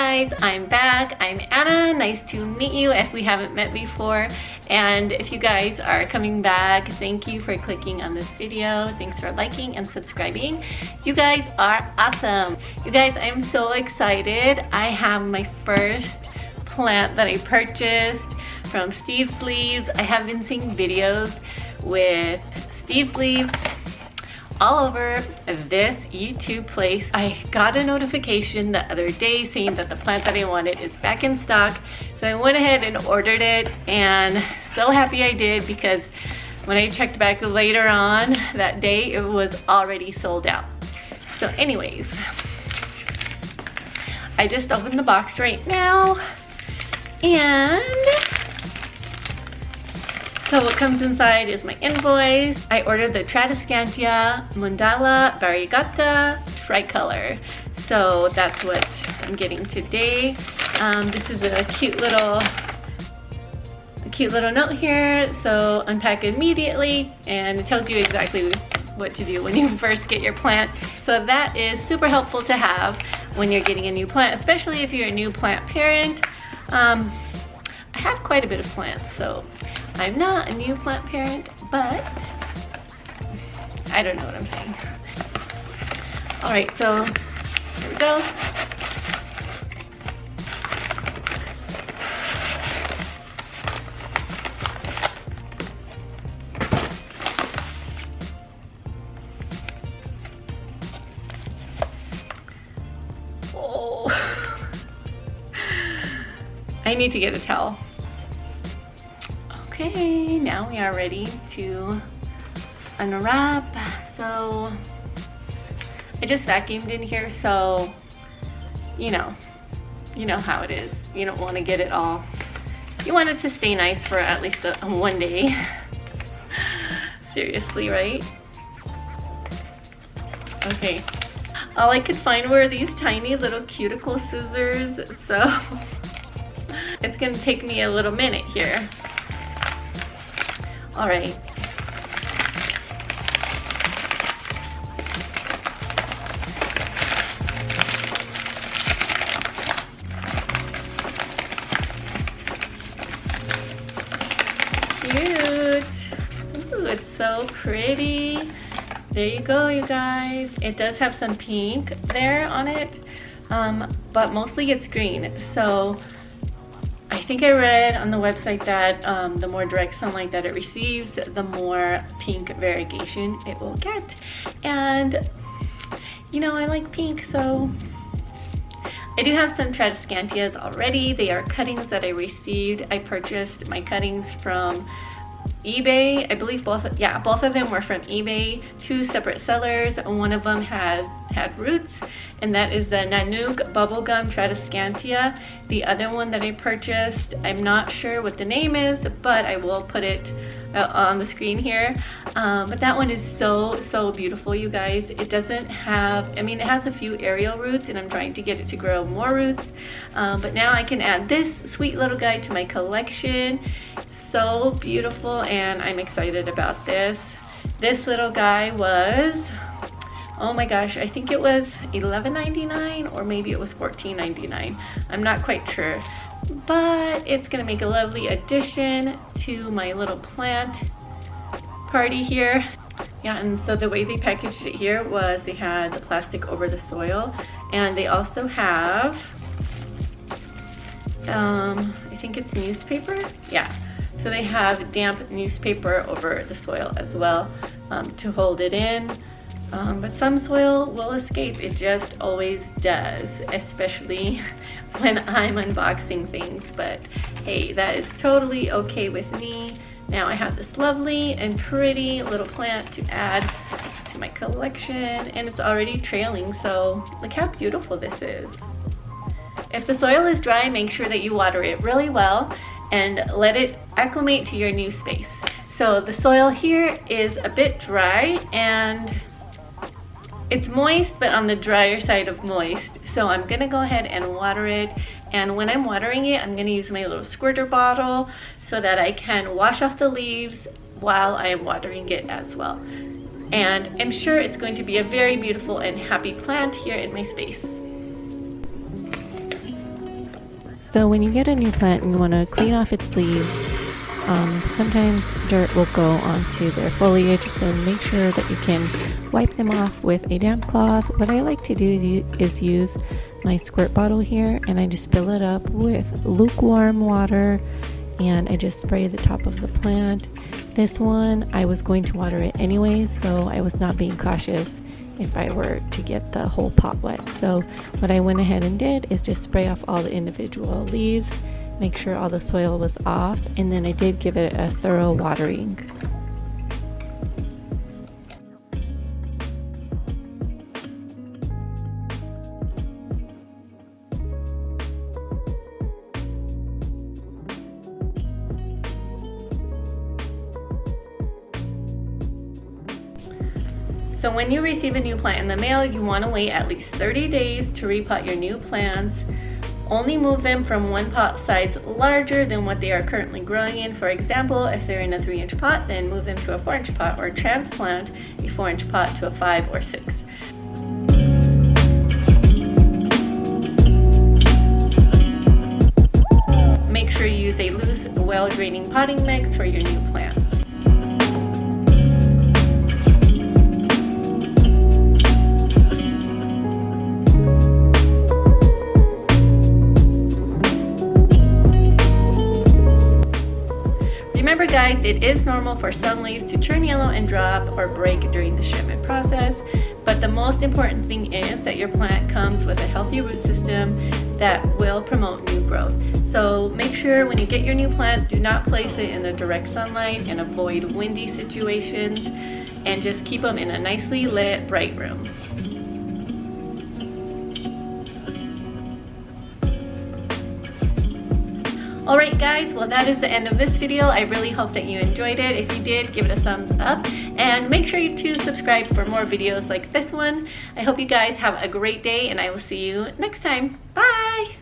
guys, I'm back. I'm Anna. Nice to meet you if we haven't met before. And if you guys are coming back, thank you for clicking on this video. Thanks for liking and subscribing. You guys are awesome. You guys, I'm so excited. I have my first plant that I purchased from Steve's Leaves. I have been seeing videos with Steve's Leaves all over this YouTube place. I got a notification the other day saying that the plant that I wanted is back in stock. So I went ahead and ordered it, and so happy I did, because when I checked back later on that day, it was already sold out. So anyways, I just opened the box right now, and so what comes inside is my invoice. I ordered the Tradescantia Mundala Variegata tricolor. So that's what I'm getting today. This is a cute little note here. So unpack immediately, and it tells you exactly what to do when you first get your plant. So that is super helpful to have when you're getting a new plant, especially if you're a new plant parent. I have quite a bit of plants, so I'm not a new plant parent, but I don't know what I'm saying. All right, so here we go. Oh, I need to get a towel. Okay, now we are ready to unwrap. So I just vacuumed in here, so you know how it is. You don't want to get it all. You want it to stay nice for at least one day. Seriously, right? Okay. All I could find were these tiny little cuticle scissors, so it's gonna take me a little minute here. All right. Cute. Ooh, it's so pretty. There you go, you guys. It does have some pink there on it, but mostly it's green. So I think I read on the website that the more direct sunlight that it receives, the more pink variegation it will get. And you know, I like pink, so I do have some Tradescantias already. They are cuttings that I received. I purchased my cuttings from eBay. I believe both of them were from eBay. Two separate sellers. One of them had roots, and that is the Nanook Bubblegum Tradescantia. The other one that I purchased, I'm not sure what the name is, but I will put it on the screen here. But that one is so beautiful, you guys. It doesn't have, I mean, it has a few aerial roots, and I'm trying to get it to grow more roots. But now I can add this sweet little guy to my collection. So beautiful, and I'm excited about this. This little guy was, oh my gosh, I think it was $11.99 or maybe it was $14.99. I'm not quite sure, but it's gonna make a lovely addition to my little plant party here. Yeah, and so the way they packaged it here was they had the plastic over the soil, and they also have, I think it's newspaper? Yeah. So they have damp newspaper over the soil as well to hold it in. But some soil will escape. It just always does, especially when I'm unboxing things. But hey, that is totally okay with me. Now I have this lovely and pretty little plant to add to my collection, and it's already trailing, so look how beautiful this is. If the soil is dry, make sure that you water it really well and let it acclimate to your new space. So the soil here is a bit dry, and it's moist, but on the drier side of moist. So I'm gonna go ahead and water it. And when I'm watering it, I'm gonna use my little squirter bottle so that I can wash off the leaves while I am watering it as well. And I'm sure it's going to be a very beautiful and happy plant here in my space. So when you get a new plant and you want to clean off its leaves, sometimes dirt will go onto their foliage, so make sure that you can wipe them off with a damp cloth. What I like to do is use my squirt bottle here, and I just fill it up with lukewarm water, and I just spray the top of the plant. This one, I was going to water it anyways, so I was not being cautious if I were to get the whole pot wet. So what I went ahead and did is just spray off all the individual leaves, make sure all the soil was off, and then I did give it a thorough watering. So when you receive a new plant in the mail, you want to wait at least 30 days to repot your new plants. Only move them from one pot size larger than what they are currently growing in. For example, if they're in a 3-inch pot, then move them to a 4-inch pot, or transplant a 4-inch pot to a 5 or 6. Make sure you use a loose, well-draining potting mix for your new plants. Remember guys, it is normal for some leaves to turn yellow and drop or break during the shipment process, but the most important thing is that your plant comes with a healthy root system that will promote new growth. So make sure when you get your new plant, do not place it in the direct sunlight and avoid windy situations, and just keep them in a nicely lit, bright room. Alright guys, well that is the end of this video. I really hope that you enjoyed it. If you did, give it a thumbs up, and make sure you to subscribe for more videos like this one. I hope you guys have a great day, and I will see you next time. Bye!